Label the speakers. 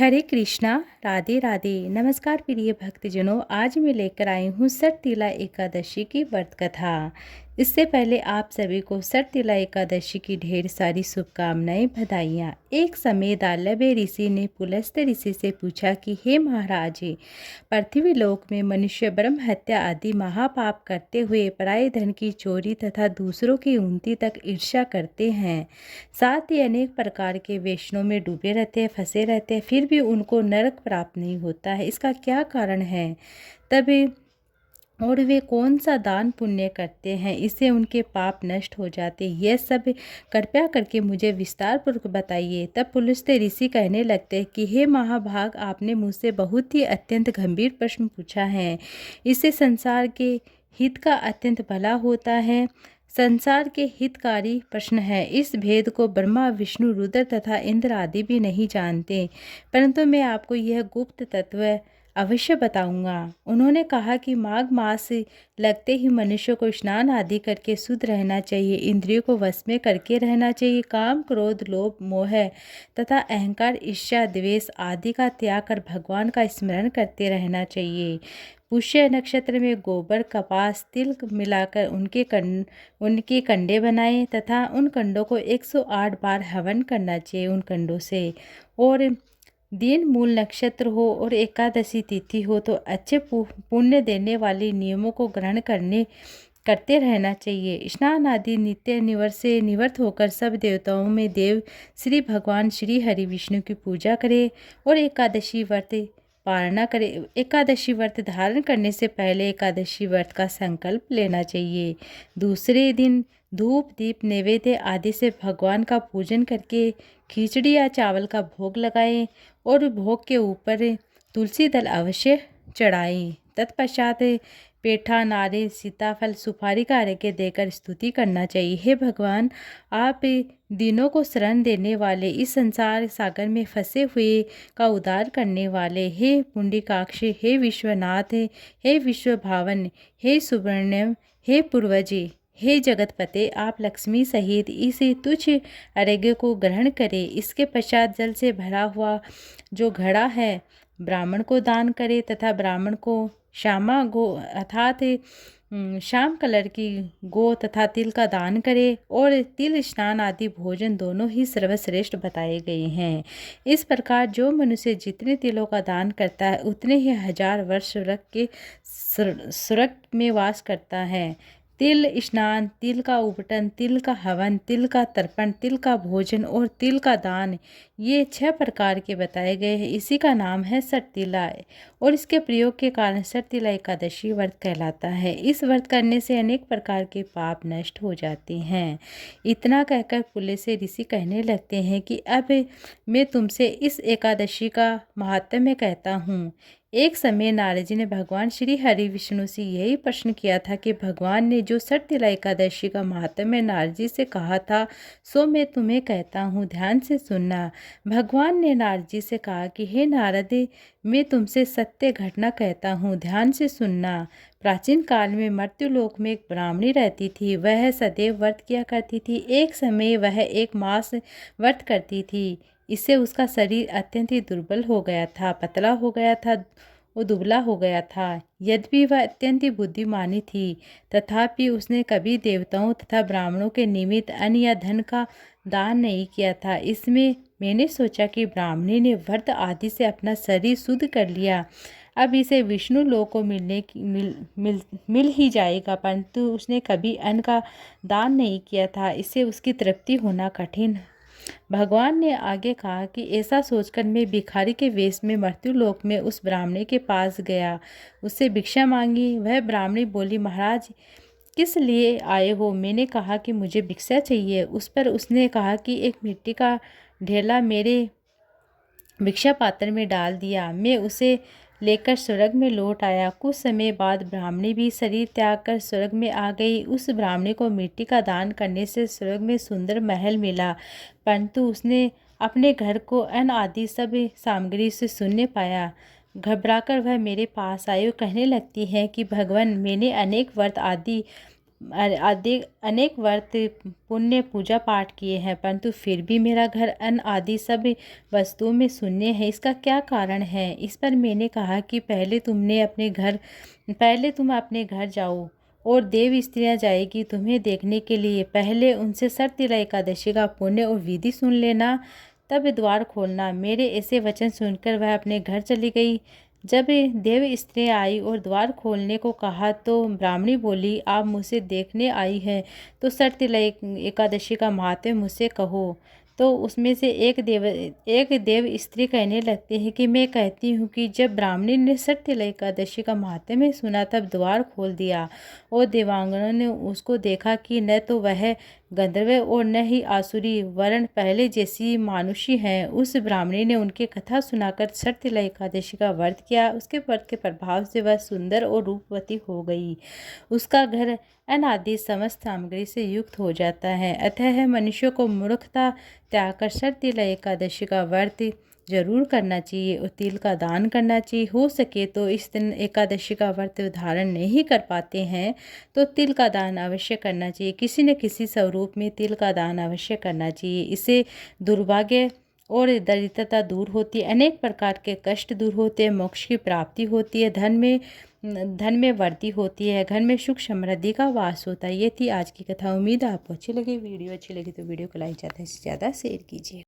Speaker 1: हरे कृष्णा। राधे राधे। नमस्कार प्रिय भक्तजनों, आज मैं लेकर आई हूँ सरतिला एकादशी की व्रत कथा। इससे पहले आप सभी को सरतिला एकादशी की ढेर सारी शुभकामनाएं, बधाइयाँ। एक समय दालव्य ऋषि ने पुलस्त्य ऋषि से पूछा कि हे महाराज, पृथ्वी लोक में मनुष्य ब्रह्म हत्या आदि महापाप करते हुए पराये धन की चोरी तथा दूसरों की उन्नति तक ईर्ष्या करते हैं, साथ ही अनेक प्रकार के व्यसनों में डूबे रहते हैं, फंसे रहते हैं, फिर भी उनको नरक प्राप्त नहीं होता है। इसका क्या कारण है? तब और वे कौन सा दान पुण्य करते हैं, इससे उनके पाप नष्ट हो जाते हैं? यह सब कृपया करके मुझे विस्तार पूर्वक बताइए। तब पुलस्त्य ऋषि कहने लगते हैं कि हे महाभाग, आपने मुझसे बहुत ही अत्यंत गंभीर प्रश्न पूछा है। इससे संसार के हित का अत्यंत भला होता है। संसार के हितकारी प्रश्न है। इस भेद को ब्रह्मा, विष्णु, रुद्र तथा इंद्र आदि भी नहीं जानते, परंतु मैं आपको यह गुप्त तत्व अवश्य बताऊंगा। उन्होंने कहा कि माघ मास लगते ही मनुष्य को स्नान आदि करके शुद्ध रहना चाहिए, इंद्रियों को वश में करके रहना चाहिए, काम, क्रोध, लोभ, मोह तथा अहंकार, ईर्ष्या, द्वेष आदि का त्याग कर भगवान का स्मरण करते रहना चाहिए। पुष्य नक्षत्र में गोबर, कपास, तिल मिलाकर उनके कंडे बनाएं तथा उन कंडों को 108 बार हवन करना चाहिए उन कंडों से। और दिन मूल नक्षत्र हो और एकादशी तिथि हो तो अच्छे पुण्य देने वाले नियमों को ग्रहण करते रहना चाहिए। स्नान आदि नित्य निवर्त से निवृत्त होकर सब देवताओं में देव श्री भगवान श्री हरि विष्णु की पूजा करे और एकादशी व्रत पालना करे। एकादशी व्रत धारण करने से पहले एकादशी व्रत का संकल्प लेना चाहिए। दूसरे दिन धूप, दीप, नैवेद्य आदि से भगवान का पूजन करके खिचड़ी या चावल का भोग लगाएं और भोग के ऊपर तुलसी दल अवश्य चढ़ाएं। तत्पश्चात पेठा, नारियल, सीताफल, सुपारी का अर्घ्य देकर स्तुति करना चाहिए। हे भगवान, आप दिनों को शरण देने वाले, इस संसार सागर में फंसे हुए का उद्धार करने वाले, हे पुंडरीकाक्ष, हे विश्वनाथ, हे विश्वभावन, हे सुब्रह्मण्यम, हे पूर्वजी, हे जगतपते, आप लक्ष्मी सहित इस तुच्छ अर्घ्य को ग्रहण करें। इसके पश्चात जल से भरा हुआ जो घड़ा है ब्राह्मण को दान करें तथा ब्राह्मण को श्यामा गो अर्थात श्याम कलर की गो तथा तिल का दान करे। और तिल स्नान आदि भोजन दोनों ही सर्वश्रेष्ठ बताए गए हैं। इस प्रकार जो मनुष्य जितने तिलों का दान करता है उतने ही 1000 वर्ष स्वर्ग में वास करता है। तिल स्नान, तिल का उपटन, तिल का हवन, तिल का तर्पण, तिल का भोजन और तिल का दान, ये 6 प्रकार के बताए गए हैं। इसी का नाम है सरतिला और इसके प्रयोग के कारण सरतिला एकादशी व्रत कहलाता है। इस व्रत करने से अनेक प्रकार के पाप नष्ट हो जाते हैं। इतना कहकर पुलस्त्य ऋषि कहने लगते हैं कि अब मैं तुमसे इस एकादशी का महात्म्य कहता हूँ। एक समय नारद जी ने भगवान श्री हरि विष्णु से यही प्रश्न किया था कि भगवान ने जो सरतिला एकादशी का महात्म्य नारद जी से कहा था सो मैं तुम्हें कहता हूँ, ध्यान से सुनना। भगवान ने नारद जी से कहा कि हे नारद, मैं तुमसे सत्य घटना कहता हूँ, ध्यान से सुनना। प्राचीन काल में मर्त्युलोक में एक ब्राह्मणी रहती थी। वह सदैव व्रत किया करती थी। एक समय वह 1 मास व्रत करती थी। इससे उसका शरीर अत्यंत ही दुर्बल हो गया था, पतला हो गया था, वो दुबला हो गया था। यद्यपि वह अत्यंत ही बुद्धिमानी थी, तथापि उसने कभी देवताओं तथा ब्राह्मणों के निमित्त अन्न या धन का दान नहीं किया था। इसमें मैंने सोचा कि ब्राह्मणी ने व्रत आदि से अपना शरीर शुद्ध कर लिया, अब इसे विष्णु लोक को मिल ही जाएगा, परंतु उसने कभी अन्न का दान नहीं किया था। इससे उसकी तृप्ति होना कठिन। भगवान ने आगे कहा कि ऐसा सोचकर मैं भिखारी के वेश में मर्त्युलोक में उस ब्राह्मणी के पास गया, उससे भिक्षा मांगी। वह ब्राह्मणी बोली, महाराज किस लिए आए हो? मैंने कहा कि मुझे भिक्षा चाहिए। उस पर उसने कहा कि एक मिट्टी का ढेला मेरे भिक्षा पात्र में डाल दिया। मैं उसे लेकर स्वर्ग में लौट आया। कुछ समय बाद ब्राह्मणी भी शरीर त्याग कर स्वर्ग में आ गई। उस ब्राह्मणी को मिट्टी का दान करने से स्वर्ग में सुंदर महल मिला, परंतु उसने अपने घर को अन्न आदि सब सामग्री से शून्य पाया। घबराकर वह मेरे पास आई और कहने लगती है कि भगवान, मैंने अनेक व्रत आदि अधिक अनेक व्रत पुण्य पूजा पाठ किए हैं, परंतु फिर भी मेरा घर अन्न आदि सब वस्तुओं में शून्य है। इसका क्या कारण है? इस पर मैंने कहा कि पहले तुम अपने घर जाओ और देव स्त्रियाँ जाएगी तुम्हें देखने के लिए। पहले उनसे सरतिला एकादशी का पुण्य और विधि सुन लेना, तब द्वार खोलना। मेरे ऐसे वचन सुनकर वह अपने घर चली गई। जब देव स्त्रियाँ आई और द्वार खोलने को कहा तो ब्राह्मणी बोली, आप मुझसे देखने आई है तो सरतिला एकादशी का महात्म्य मुझसे कहो। तो उसमें से एक देव स्त्री कहने लगती है कि मैं कहती हूँ कि जब ब्राह्मणी ने सरतिला एकादशी का महात्म्य सुना तब द्वार खोल दिया और देवांगनों ने उसको देखा कि न तो वह गंधर्व और न ही आसुरी वरण पहले जैसी मानुषी हैं। उस ब्राह्मणी ने उनकी कथा सुनाकर सरतिला एकादशी का व्रत किया। उसके व्रत के प्रभाव से वह सुंदर और रूपवती हो गई। उसका घर अनादि समस्त सामग्री से युक्त हो जाता है। अतः मनुष्य को मूर्खता त्याग कर सरतिला एकादशी का व्रत जरूर करना चाहिए और तिल का दान करना चाहिए। हो सके तो इस दिन एकादशी का व्रत धारण नहीं कर पाते हैं तो तिल का दान अवश्य करना चाहिए। किसी न किसी स्वरूप में तिल का दान अवश्य करना चाहिए। इससे दुर्भाग्य और दरिद्रता दूर होती है, अनेक प्रकार के कष्ट दूर होते हैं, मोक्ष की प्राप्ति होती है, धन में वृद्धि होती है, घर में सुख समृद्धि का वास होता है। ये थी आज की कथा। उम्मीद है आपको अच्छी लगी। वीडियो अच्छी लगी तो वीडियो को लाइक ज़्यादा से ज़्यादा शेयर कीजिए।